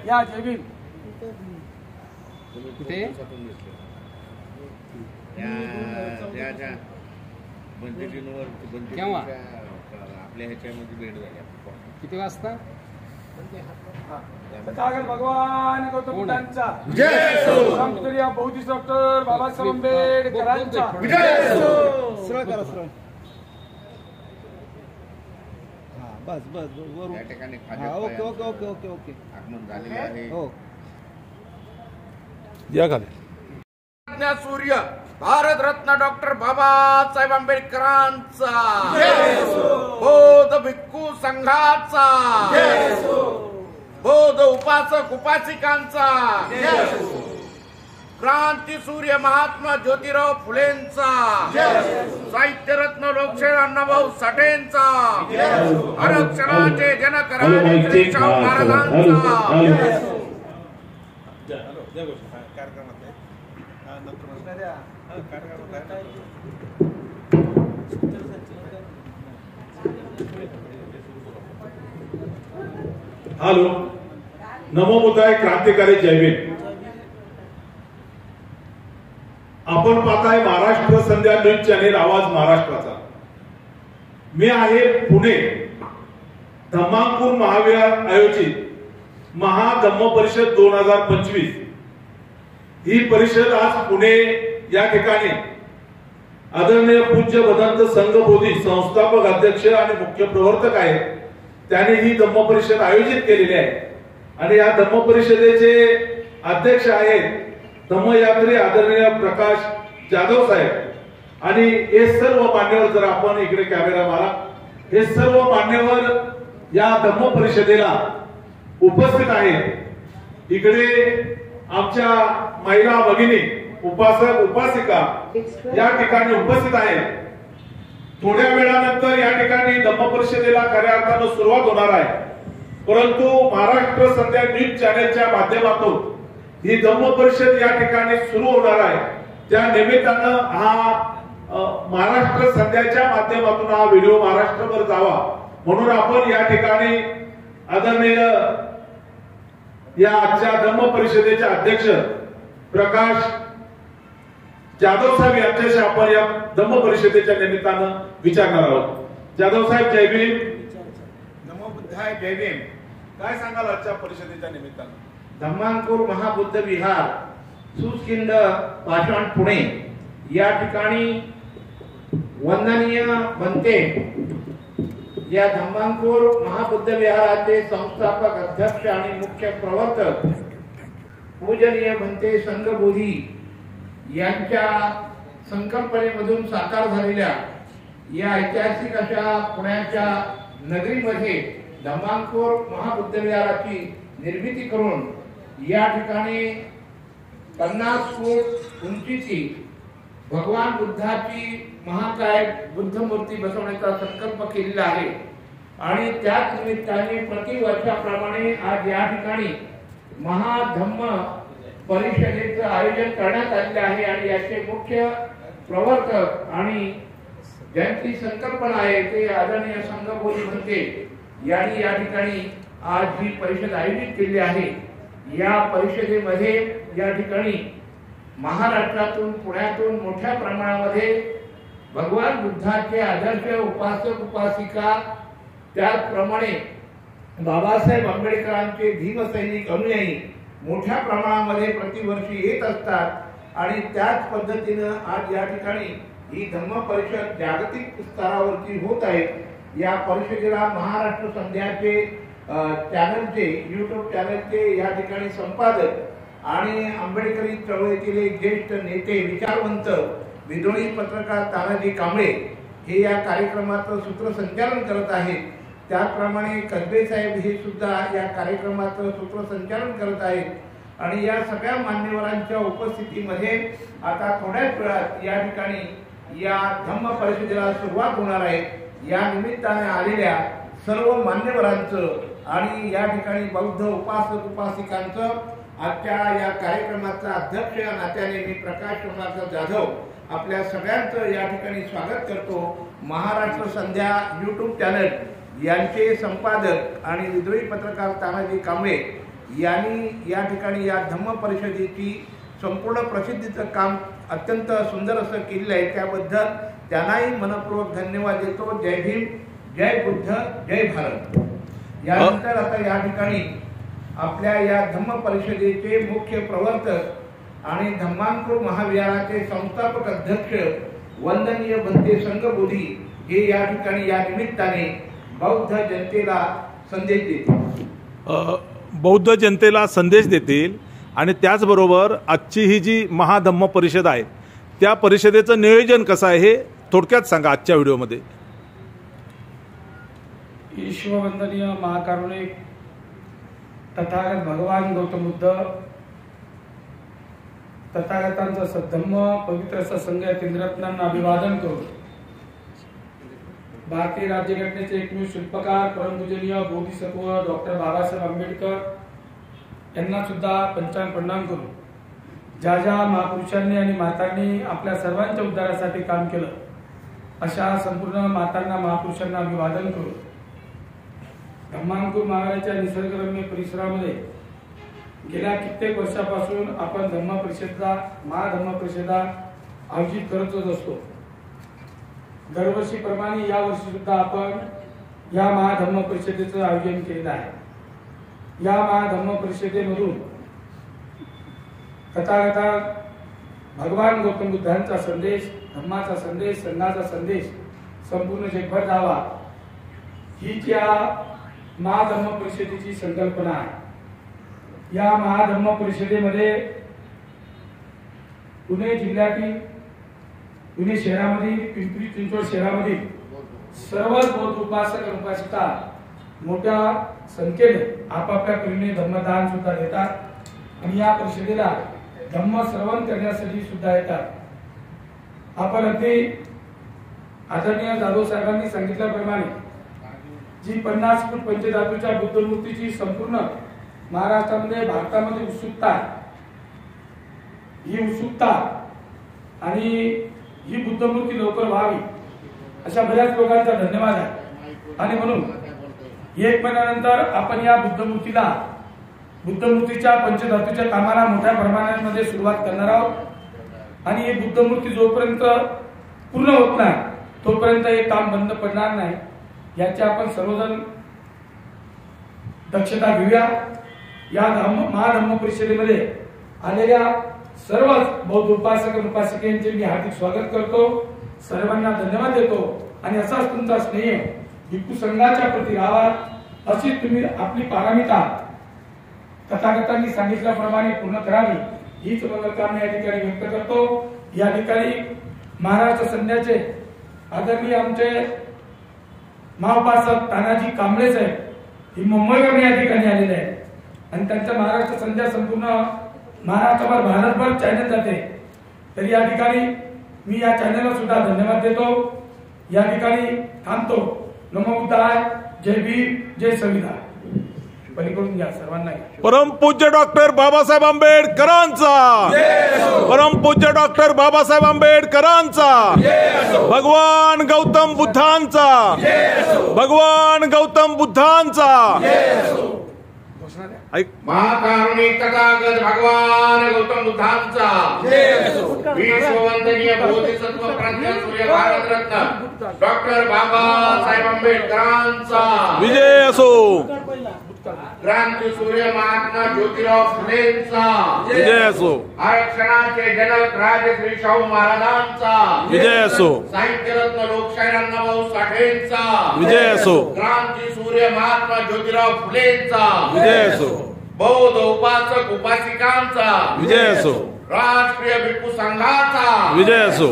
या जय भीम. कुठे केव्हा आपल्या ह्याच्यामध्ये भेट झाली. किती वाजता? तथागत भगवान गौतम बुद्धांचा जय असो. रामप्रिय बौद्धिस्ट डॉक्टर बाबासाहेब आंबेडकरांचा जय असो. सरळ करा सरळ. बस बस या ठिकाणी okay okay okay okay okay आगमन झालेलं आहे. हो या खाली. सूर्य भारत रत्न डॉक्टर बाबासाहेब आंबेडकरांचा बौद्ध भिक्खू संघाचा बौद्ध उपासक उपासिकांचा क्रांती सूर्य महात्मा ज्योतिराव फुलेंचा साहित्य रत्न लोकशाहीर अण्णाभाऊ साठेंचा आरक्षणाचे जनक राजे शाहू महाराजांचा हॅलो नमो बुद्धाय क्रांतिकारी जय भीम. आपण पाहताय महाराष्ट्र संध्या न्यूज चॅनेल आवाज महाराष्ट्राचा. मी आहे पुणे धम्मांकूर महाविहार आयोजित महाधम्म परिषद 2025. ही परिषद आज पुणे या ठिकाणी आदरणीय पूज्य भदंत संघबोधी संस्थापक अध्यक्ष आणि मुख्य प्रवर्तक आहेत त्यांनी ही धम्म परिषद आयोजित केलेली आहे. आणि या धम्म परिषदेचे अध्यक्ष आहेत धम्मयात्री आदरणीय प्रकाश जाधव साहेब. आणि हे सर्व मान्यवर, जर आपण इकडे कॅमेरा मारा, हे सर्व मान्यवर या धम्म परिषदेला उपस्थित आहेत. इकडे आमच्या महिला भगिनी उपासक उपासिका या ठिकाणी उपस्थित आहेत. थोड्या वेळानंतर या ठिकाणी धम्म परिषदेला खऱ्या अर्थानं सुरुवात होणार आहे. परंतु महाराष्ट्र संध्या न्यूज चॅनेलच्या माध्यमातून ही धम्म परिषद या ठिकाणी सुरू होणार आहे. त्या निमित्तानं हा महाराष्ट्र संध्याच्या माध्यमातून हा व्हिडिओ महाराष्ट्रभर जावा म्हणून आपण या ठिकाणी आदरणीय या आजच्या धम्म परिषदेचे अध्यक्ष प्रकाश जाधव साहेब यांच्याशी आपण या धम्म परिषदेच्या निमित्तानं विचारणार आहोत. जाधव साहेब जय भीम. नमो बुद्धाय जय भीम. काय सांगाल आजच्या परिषदेच्या निमित्तानं? धम्मांकूर महाबुद्ध विहार सुस्किंद पाषाण पुणे या ठिकाणी वंदनीय बनते या धम्मांकूर महाबुद्ध विहाराचे संस्थापक अध्यक्ष आणि मुख्य प्रवर्तक पूजनीय बनते संघबोधी यांच्या संकल्पनेमधून साकार झालेल्या या ऐतिहासिक अशा पुण्याच्या नगरीमध्ये धम्मांकूर महाबुद्ध विहाराची निर्मिती करून या ठिकाणी 50 फूट उंचीची भगवान बुद्धाची महाकाय बुद्ध मूर्ती बसवण्याचा संकल्प केलेला आहे. आणि त्याच निमित्ताने प्रतिवर्षाप्रमाणे आज या ठिकाणी महाधम्म परिषदेचं आयोजन करण्यात आलेले आहे. आणि याचे मुख्य प्रवर्तक आणि ज्यांची संकल्पना आहे ते आदरणीय संघबोधी म्हणते यांनी या ठिकाणी आज ही परिषद आयोजित केली आहे. या परिषदेमध्ये या ठिकाणी महाराष्ट्रातून पुण्यातून मोठ्या प्रमाणामध्ये भगवान बुद्धाचे आदर्श उपासक उपासिका त्याचप्रमाणे बाबासाहेब आंबेडकरांचे भीमसैनिक अनुयायी मोठ्या प्रमाणामध्ये प्रतिवर्षी येत असतात. आणि त्याच पद्धतीनं आज या ठिकाणी ही धम्म परिषद जागतिक स्तरावरती होत आहे. या परिषदेला महाराष्ट्र संध्याचे चॅनलचे YouTube चॅनलचे या ठिकाणी संपादक आणि आंबेडकरी चळवळीतील एक ज्येष्ठ नेते विचारवंत विद्रोही पत्रकार तानाजी कांबळे हे या कार्यक्रमाचं सूत्रसंचालन करत आहेत. त्याचप्रमाणे कसबे साहेब हे सुद्धा या कार्यक्रमाचं सूत्रसंचालन करत आहेत. आणि या सगळ्या मान्यवरांच्या उपस्थितीमध्ये आता थोड्याच वेळात या ठिकाणी या धम्म परिषदेला सुरुवात होणार आहे. या निमित्ताने आलेल्या सर्व मान्यवरांचं आणि या ठिकाणी बौद्ध उपासक उपासिकांचं आजच्या या कार्यक्रमाचा अध्यक्ष या नात्याने मी प्रकाश सोमनाथ जाधव आपल्या सगळ्यांचं या ठिकाणी स्वागत करतो. महाराष्ट्र संध्या YouTube चॅनल यांचे संपादक आणि विद्रोही पत्रकार तानाजी कांबळे यांनी या ठिकाणी या धम्म परिषदेची संपूर्ण प्रसिद्धीचं काम अत्यंत सुंदर असं केलेलं आहे, त्याबद्दल त्यांनाही मनपूर्वक धन्यवाद देतो. जय भीम, जय बुद्ध, जय भारत. यानंतर आता या ठिकाणी आपल्या या धम्म परिषदेचे मुख्य प्रवर्तक आणि धम्मांकुर महाविहाराचे संस्थापक अध्यक्ष वंदनीय भंते संघबोधी हे या ठिकाणी या निमित्ताने बौद्ध जनतेला संदेश देतील. बौद्ध जनतेला संदेश देतील आणि त्याचबरोबर आजची ही जी महाधम्म परिषद आहे त्या परिषदेचं नियोजन कसं आहे हे थोडक्यात सांगा आजच्या व्हिडिओमध्ये. ईश्वरवंदनीय महाकारुणिक तथागत भगवान गौतम बुद्ध तथागतांचा सद्धम्म पवित्र असा संघ त्रिरत्नांना अभिवादन करू. भारतीय राज्यघटनेचे एकमेव शिल्पकार परमपूजनीय बोधिसत्व डॉक्टर बाबासाहेब आंबेडकर यांना सुद्धा पंचांग प्रणाम करू. ज्या ज्या महापुरुषांनी आणि मातांनी आपल्या सर्वांच्या उद्धारासाठी काम केलं अशा संपूर्ण मातांना महापुरुषांना अभिवादन करू. धम्मांकुर महाराजांच्या निसर्गरम्य परिसरामध्ये गेल्या कित्येक वर्षापासून आपण धम्म परिषदा महाधम्म परिषदा आयोजित करतच असतो. दरवर्षीप्रमाणे या वर्षी सुद्धा आपण या महाधम्म परिषदेचं आयोजन केलेलं आहे. या महाधम्म परिषदेमधून तथागता भगवान गौतम बुद्धांचा संदेश, धम्माचा संदेश, संघाचा संदेश संपूर्ण जगभर जावा ही या महाधम्म परिषदेची संकल्पना आहे. या महाधम्म परिषदेमध्ये पुणे जिल्ह्यातील पुणे शहरामधील पिंपरी चिंचवड शहरामधील सर्वच बौद्ध उपासक आणि उपासिका मोठ्या संख्येने आपापल्या परीने धम्मदान सुद्धा देतात आणि या परिषदेला धम्म श्रवण करण्यासाठी सुद्धा येतात. आपण अगदी आदरणीय जाधव साहेबांनी सांगितल्याप्रमाणे जी 50 फूट पंचधातूच्या बुद्ध मूर्तीची संपूर्ण महाराष्ट्रामध्ये भारतामध्ये उत्सुकता आहे, ही उत्सुकता आणि ही बुद्ध मूर्ती लवकर व्हावी अशा बऱ्याच लोकांचा धन्यवाद आहे. आणि म्हणून 1 महिन्यानंतर आपण या बुद्ध मूर्तीच्या पंचधातूच्या कामाला मोठ्या प्रमाणामध्ये सुरुवात करणार आहोत आणि ही बुद्ध मूर्ती जोपर्यंत पूर्ण होत नाही तोपर्यंत हे काम बंद पडणार नाही याची आपण सर्वजण दक्षता घेऊया. या महाधम्म परिषदेमध्ये आलेल्या सर्वच बौद्ध उपासक आणि उपासिकांचे मी हार्दिक स्वागत करतो, सर्वांना धन्यवाद देतो आणि असाच तुमचा स्नेह भिक्खू संघाच्या प्रती राहावा अशी तुम्ही आपली पारमिता तथागतांनी सांगितल्याप्रमाणे पूर्ण करावी हीच मनोकामना या ठिकाणी व्यक्त करतो. या ठिकाणी महाराष्ट्र संघाचे आदरणीय आमचे महाउपासक तानाजी कांबळे साहेब ही मुंबईवरून या ठिकाणी आलेले आहेत आणि त्यांचा महाराष्ट्र संध्या संपूर्ण महाराष्ट्रभर भारतभर चॅनल जाते. तर या ठिकाणी मी या चॅनलला सुद्धा धन्यवाद देतो. या ठिकाणी थांबतो. नमो बुद्धाय, जय भीम, जय संविधान. पलीकडून घ्या सर्वांना. परमपूज्य डॉक्टर बाबासाहेब आंबेडकरांचा, परमपूज्य डॉक्टर बाबासाहेब आंबेडकरांचा, भगवान गौतम बुद्धांचा, भगवान गौतम बुद्धांचा. महाकारुणिक तथागत भगवान गौतम बुद्धांचा, विश्ववंदनीय बोधिसत्व प्रज्ञा सूर्य भारतरत्न डॉक्टर बाबासाहेब आंबेडकरांचा विजय असो. क्रांती सूर्य महात्मा ज्योतिराव फुलेंचा विजय असो. आरक्षणाचे जनक राजश्री शाहू महाराजांचा विजय असो. साहित्यरत्न लोकशाहीर अण्णाभाऊ साठेंचा विजय असो. क्रांती सूर्य महात्मा ज्योतिराव फुलेंचा विजय असो. बौद्ध उपासक उपासिकांचा विजय असो. राष्ट्रीय भिक्खू संघाचा विजय असो.